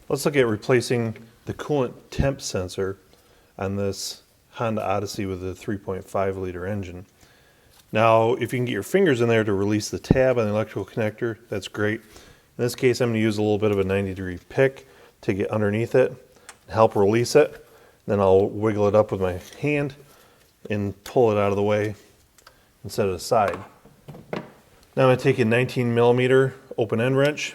Let's look at replacing the coolant temp sensor on this Honda Odyssey with a 3.5 liter engine. Now, if you can get your fingers in there to release the tab on the electrical connector, that's great. In this case, I'm going to use a little bit of a 90-degree pick to get underneath it and help release it. Then I'll wiggle it up with my hand and pull it out of the way and set it aside. Now I'm going to take a 19mm open end wrench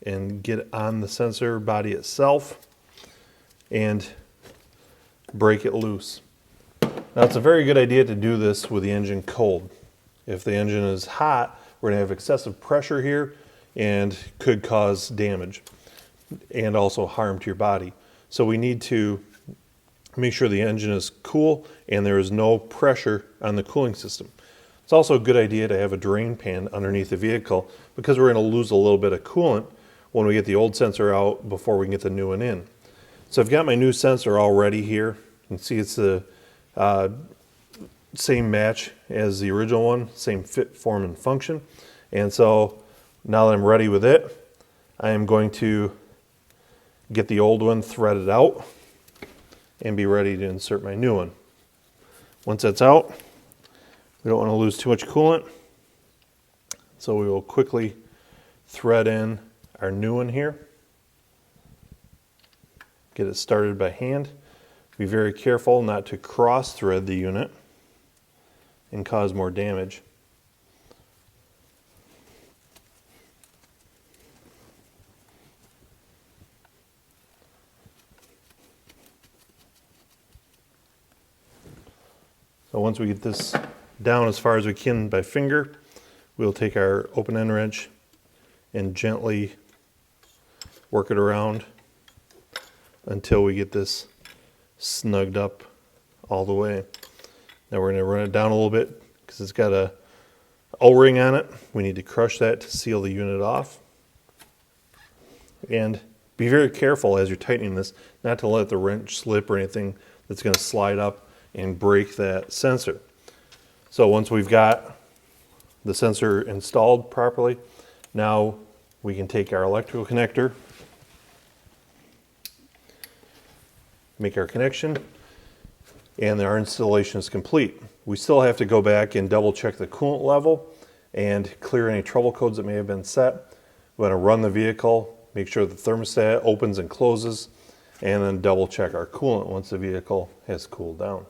and get on the sensor body itself and break it loose. Now it's a very good idea to do this with the engine cold. If the engine is hot, we're going to have excessive pressure here and could cause damage and also harm to your body. So we need to make sure the engine is cool and there is no pressure on the cooling system. It's also a good idea to have a drain pan underneath the vehicle because we're going to lose a little bit of coolant when we get the old sensor out before we can get the new one in. So I've got my new sensor all ready here. You can see it's the same match as the original one, same fit, form, and function. And so now that I'm ready with it, I am going to get the old one threaded out and be ready to insert my new one. Once that's out, we don't want to lose too much coolant, so we will quickly thread in our new one here. Get it started by hand. Be very careful not to cross thread the unit and cause more damage. So once we get this down as far as we can by finger, we'll take our open end wrench and gently work it around until we get this snugged up all the way. Now we're going to run it down a little bit because it's got a O-ring on it. We need to crush that to seal the unit off. And be very careful as you're tightening this not to let the wrench slip or anything that's going to slide up and break that sensor. So once we've got the sensor installed properly, now we can take our electrical connector, make our connection, and our installation is complete. We still have to go back and double check the coolant level and clear any trouble codes that may have been set. We want to run the vehicle, make sure the thermostat opens and closes, and then double check our coolant once the vehicle has cooled down.